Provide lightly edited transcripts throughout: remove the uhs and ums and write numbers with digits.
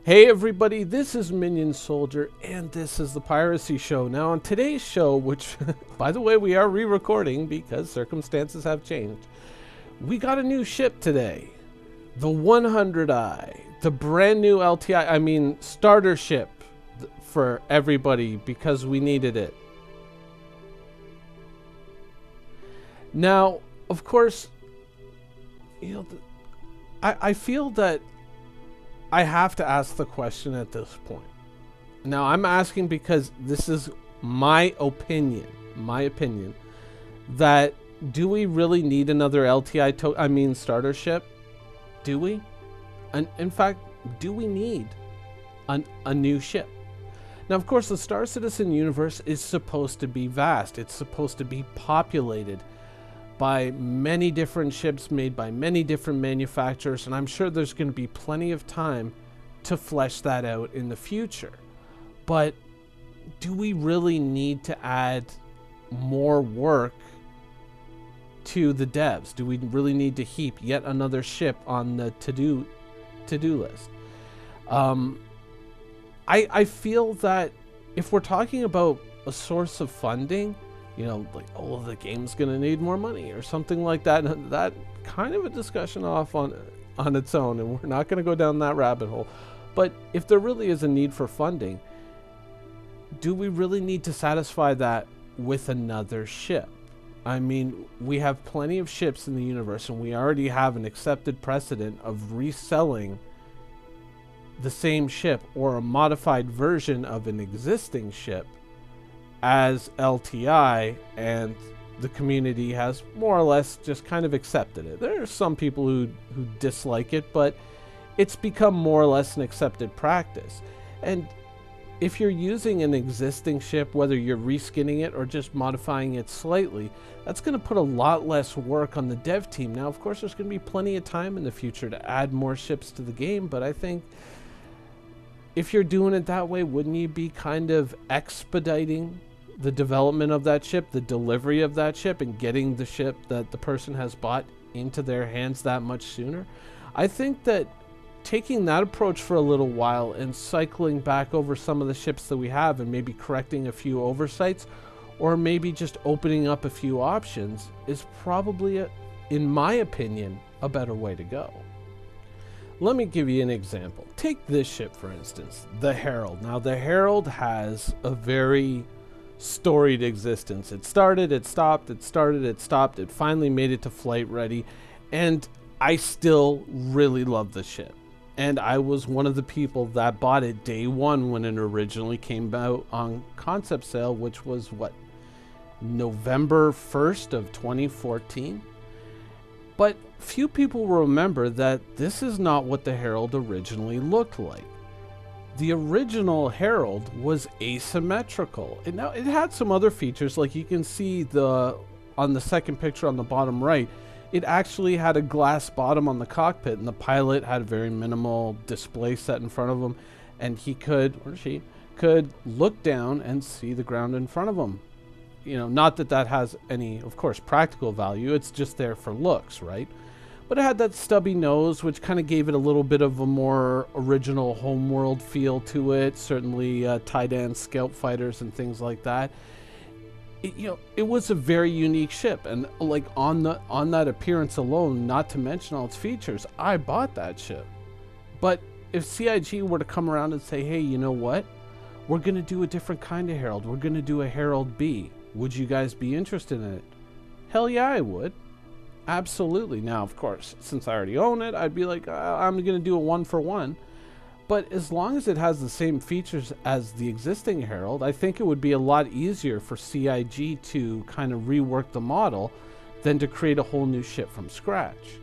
Hey everybody, this is Minion Soldier, and this is the Piracy Show. Now on today's show, which, by the way, we are re-recording because circumstances have changed, we got a new ship today. The 100i, the brand new LTI, starter ship for everybody because we needed it. Now, of course, I feel that I have to ask the question at this point. Now, I'm asking because this is my opinion, that do we really need another LTI starter ship? Do we? And in fact, do we need a new ship? Now, of course, the Star Citizen universe is supposed to be vast. It's supposed to be populated by many different ships made by many different manufacturers, and I'm sure there's going to be plenty of time to flesh that out in the future. But do we really need to add more work to the devs? Do we really need to heap yet another ship on the to-do list? I feel that if we're talking about a source of funding, like, oh, the game's gonna need more money or something like that. That kind of a discussion off on its own, and we're not gonna go down that rabbit hole. But if there really is a need for funding, do we really need to satisfy that with another ship? I mean, we have plenty of ships in the universe, and we already have an accepted precedent of reselling the same ship or a modified version of an existing ship as LTI, and the community has more or less just kind of accepted it. There are some people who dislike it, but it's become more or less an accepted practice. And if you're using an existing ship, whether you're reskinning it or just modifying it slightly, that's going to put a lot less work on the dev team. Now, of course, there's going to be plenty of time in the future to add more ships to the game, but I think if you're doing it that way, wouldn't you be kind of expediting the development of that ship, the delivery of that ship, and getting the ship that the person has bought into their hands that much sooner? I think that taking that approach for a little while and cycling back over some of the ships that we have and maybe correcting a few oversights, or maybe just opening up a few options, is probably, in my opinion, a better way to go. Let me give you an example. Take this ship, for instance, the Herald. Now, the Herald has a very storied existence. It started, it stopped, it started, it stopped. It finally made it to flight ready, and I still really love the ship. And I was one of the people that bought it day one when it originally came out on concept sale, which was November 1st of 2014. But few people will remember that this is not what the Herald originally looked like. The original Herald was asymmetrical. Now, it had some other features, like you can see on the second picture on the bottom right, it actually had a glass bottom on the cockpit, and the pilot had a very minimal display set in front of him, and he could, or she could, look down and see the ground in front of him. Not that that has any, of course, practical value. It's just there for looks, right? But it had that stubby nose, which kind of gave it a little bit of a more original homeworld feel to it. Certainly Taiidan scout fighters and things like that. It was a very unique ship, and like on that appearance alone, not to mention all its features, I bought that ship. But if CIG were to come around and say, hey, you know what? We're going to do a different kind of Herald. We're going to do a Herald B. Would you guys be interested in it? Hell yeah, I would. Absolutely. Now, of course, since I already own it, I'd be like, I'm going to do a 1-for-1. But as long as it has the same features as the existing Herald, I think it would be a lot easier for CIG to kind of rework the model than to create a whole new ship from scratch.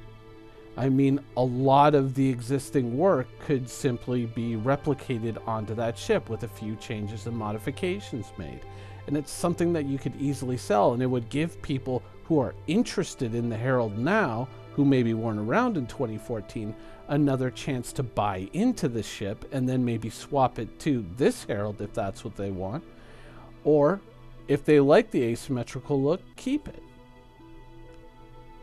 I mean, a lot of the existing work could simply be replicated onto that ship with a few changes and modifications made. And it's something that you could easily sell, and it would give people who are interested in the Herald now, who maybe weren't around in 2014, another chance to buy into the ship and then maybe swap it to this Herald if that's what they want. Or if they like the asymmetrical look, keep it.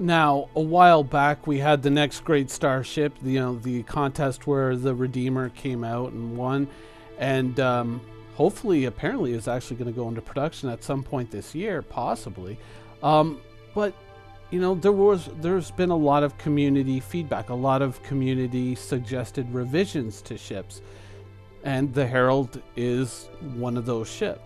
Now, a while back, we had the next great starship, the contest where the Redeemer came out and won, and hopefully, apparently, is actually going to go into production at some point this year, possibly. But there's been a lot of community feedback, a lot of community suggested revisions to ships, and the Herald is one of those ships.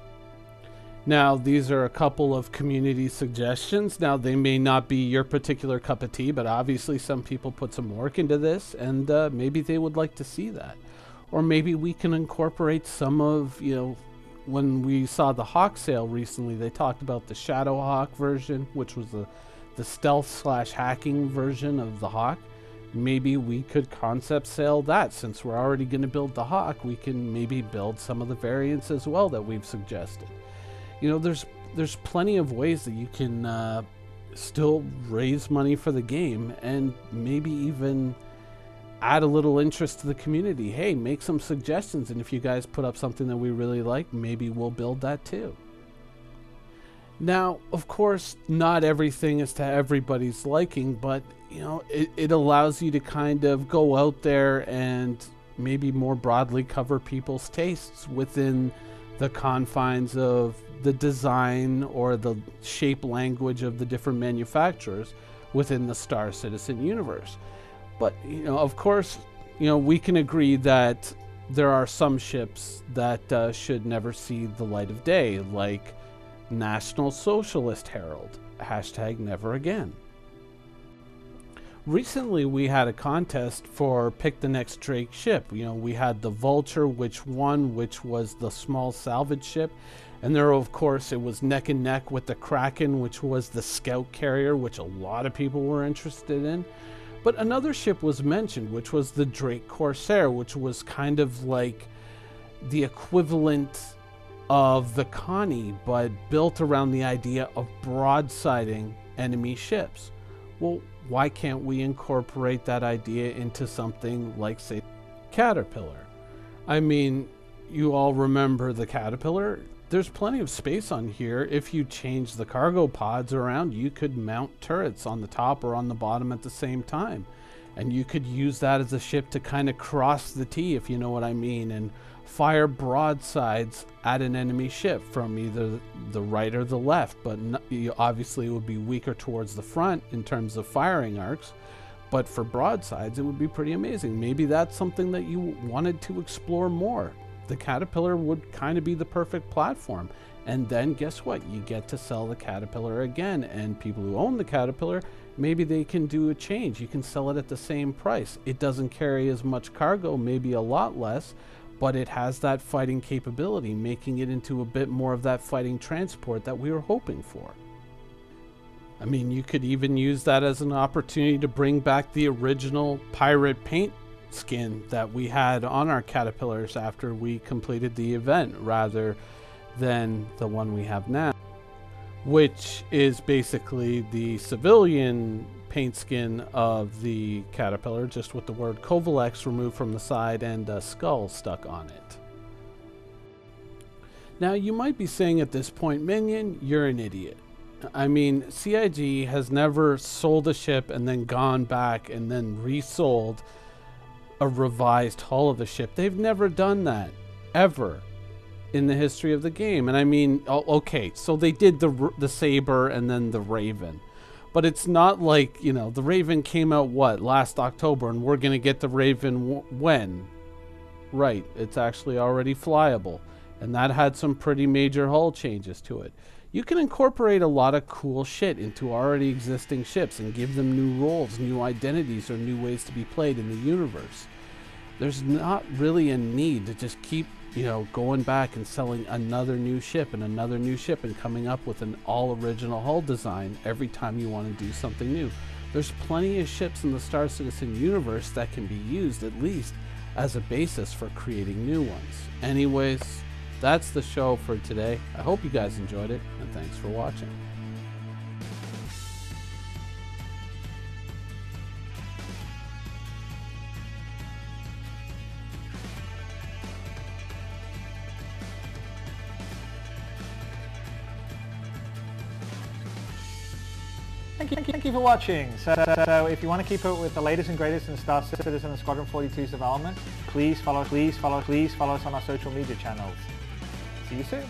Now, these are a couple of community suggestions. Now, they may not be your particular cup of tea, but obviously some people put some work into this, and maybe they would like to see that. Or maybe we can incorporate some of, when we saw the Hawk sale recently, they talked about the Shadow Hawk version, which was the stealth/hacking version of the Hawk. Maybe we could concept sale that. Since we're already going to build the Hawk, we can maybe build some of the variants as well that we've suggested. There's plenty of ways that you can still raise money for the game and maybe even add a little interest to the community. Hey, make some suggestions, and if you guys put up something that we really like, maybe we'll build that too. Now, of course, not everything is to everybody's liking, but it allows you to kind of go out there and maybe more broadly cover people's tastes within the confines of the design or the shape language of the different manufacturers within the Star Citizen universe. But, of course, we can agree that there are some ships that should never see the light of day, like National Socialist Herald, #NeverAgain. Recently, we had a contest for Pick the Next Drake ship. We had the Vulture, which won, which was the small salvage ship. And there, of course, it was neck and neck with the Kraken, which was the scout carrier, which a lot of people were interested in. But another ship was mentioned, which was the Drake Corsair, which was kind of like the equivalent of the Connie, but built around the idea of broadsiding enemy ships. Well, why can't we incorporate that idea into something like, say, Caterpillar? I mean, you all remember the Caterpillar? There's plenty of space on here. If you change the cargo pods around, you could mount turrets on the top or on the bottom at the same time. And you could use that as a ship to kind of cross the T, if you know what I mean, and fire broadsides at an enemy ship from either the right or the left. But obviously it would be weaker towards the front in terms of firing arcs. But for broadsides, it would be pretty amazing. Maybe that's something that you wanted to explore more. The Caterpillar would kind of be the perfect platform. And then guess what? You get to sell the Caterpillar again. And people who own the Caterpillar, maybe they can do a change. You can sell it at the same price. It doesn't carry as much cargo, maybe a lot less, but it has that fighting capability, making it into a bit more of that fighting transport that we were hoping for. I mean, you could even use that as an opportunity to bring back the original pirate paint skin that we had on our Caterpillars after we completed the event, rather than the one we have now, which is basically the civilian paint skin of the Caterpillar, just with the word Kovalex removed from the side and a skull stuck on it. Now, you might be saying at this point, Minion, you're an idiot. I mean, CIG has never sold a ship and then gone back and then resold a revised hull of the ship. They've never done that, ever, in the history of the game. And I mean, okay, so they did the Saber and then the Raven. But it's not like, the Raven came out, last October, and we're going to get the Raven when? Right, it's actually already flyable. And that had some pretty major hull changes to it. You can incorporate a lot of cool shit into already existing ships and give them new roles, new identities, or new ways to be played in the universe. There's not really a need to just keep going back and selling another new ship and another new ship and coming up with an all original hull design every time you want to do something new. There's plenty of ships in the Star Citizen universe that can be used at least as a basis for creating new ones. Anyways, that's the show for today. I hope you guys enjoyed it, and thanks for watching. Thank you for watching. So if you want to keep up with the latest and greatest in Star Citizen and Squadron 42's development, please follow us on our social media channels. See you soon.